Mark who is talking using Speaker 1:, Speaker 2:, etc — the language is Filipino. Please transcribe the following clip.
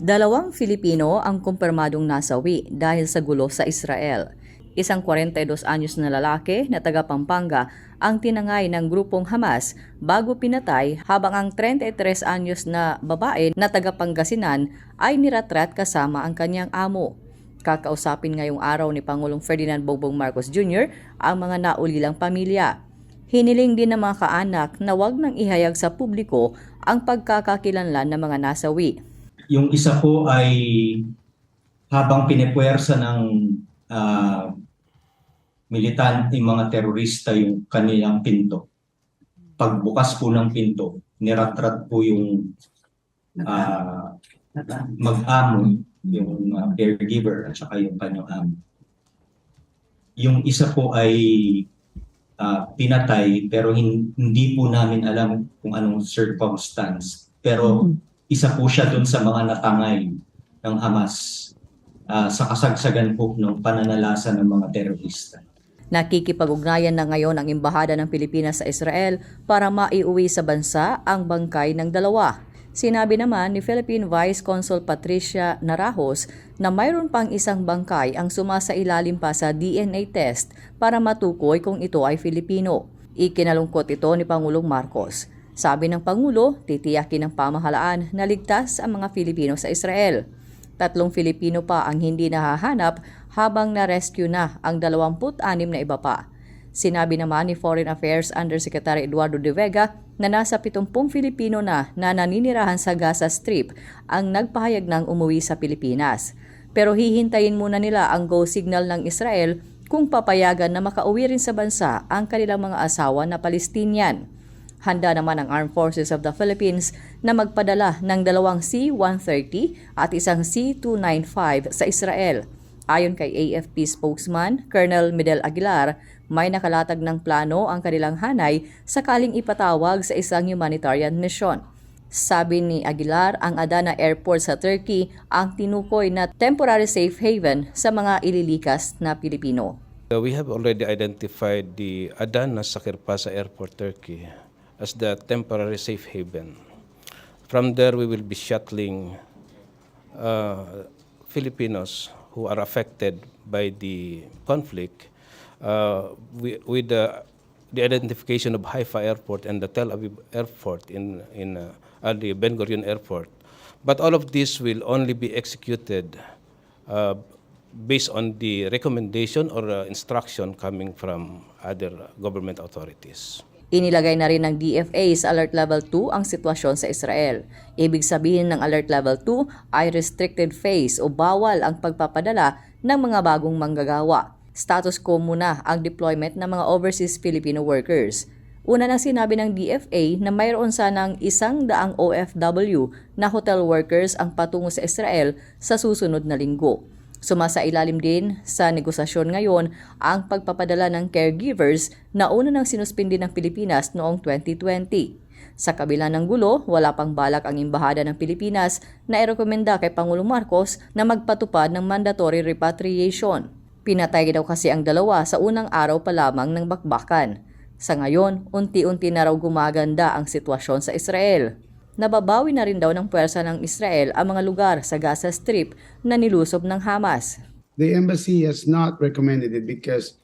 Speaker 1: Dalawang Filipino ang kumpirmadong nasawi dahil sa gulo sa Israel. Isang 42 anyos na lalaki na taga Pampanga ang tinangay ng grupong Hamas bago pinatay, habang ang 33 anyos na babae na taga Pangasinan ay niratrat kasama ang kanyang amo. Kakausapin ngayong araw ni Pangulong Ferdinand Bongbong Marcos Jr. ang mga naulilang pamilya. Hiniling din ng mga kaanak na wag nang ihayag sa publiko ang pagkakakilanlan ng mga nasawi.
Speaker 2: Yung isa po ay habang pinepuwersa ng militante, mga terorista yung kanilang pinto. Pagbukas po ng pinto, niratrat po yung mag-amo, yung caregiver at saka yung kanyang amo. Yung isa po ay pinatay pero hindi po namin alam kung anong circumstance. Pero isa po siya dun sa mga natangay ng Hamas sa kasagsagan po ng pananalasa ng mga terorista.
Speaker 1: Nakikipag-ugnayan na ngayon ang Embahada ng Pilipinas sa Israel para maiuwi sa bansa ang bangkay ng dalawa. Sinabi naman ni Philippine Vice Consul Patricia Narajos na mayroon pang isang bangkay ang sumasailalim pa sa DNA test para matukoy kung ito ay Filipino. Ikinalungkot ito ni Pangulong Marcos. Sabi ng Pangulo, titiyakin ng pamahalaan na ligtas ang mga Filipino sa Israel. 3 Filipino pa ang hindi nahahanap habang na-rescue na ang 26 na iba pa. Sinabi naman ni Foreign Affairs Undersecretary Eduardo De Vega na nasa 70 Filipino na naninirahan sa Gaza Strip ang nagpahayag ng umuwi sa Pilipinas. Pero hihintayin muna nila ang go signal ng Israel kung papayagan na makauwi rin sa bansa ang kanilang mga asawa na Palestinian. Handa naman ang Armed Forces of the Philippines na magpadala ng 2 C-130 at isang C-295 sa Israel. Ayon kay AFP spokesman Colonel Medel Aguilar, may nakalatag ng plano ang kanilang hanay sakaling ipatawag sa isang humanitarian mission. Sabi ni Aguilar, ang Adana Airport sa Turkey ang tinukoy na temporary safe haven sa mga ililikas na Pilipino.
Speaker 3: We have already identified the Adana Sakirpasa Airport, Turkey, as the temporary safe haven. From there, we will be shuttling Filipinos who are affected by the conflict with the identification of Haifa Airport and the Tel Aviv Airport in the Ben Gurion Airport. But all of this will only be executed based on the recommendation or instruction coming from other government authorities.
Speaker 1: Inilagay na rin ng DFA sa Alert Level 2 ang sitwasyon sa Israel. Ibig sabihin ng Alert Level 2 ay restricted phase o bawal ang pagpapadala ng mga bagong manggagawa. Status quo muna ang deployment ng mga overseas Filipino workers. Una nang sinabi ng DFA na mayroon sanang 100 OFW na hotel workers ang patungo sa Israel sa susunod na linggo. Sumasailalim din sa negosasyon ngayon ang pagpapadala ng caregivers na una nang sinuspindi ng Pilipinas noong 2020. Sa kabila ng gulo, wala pang balak ang Embahada ng Pilipinas na irekomenda kay Pangulong Marcos na magpatupad ng mandatory repatriation. Pinatay daw kasi ang dalawa sa unang araw pa lamang ng bakbakan. Sa ngayon, unti-unti na raw gumaganda ang sitwasyon sa Israel. Nababawi na rin daw ng puwersa ng Israel ang mga lugar sa Gaza Strip na nilusob ng Hamas.
Speaker 4: The embassy has not recommended it because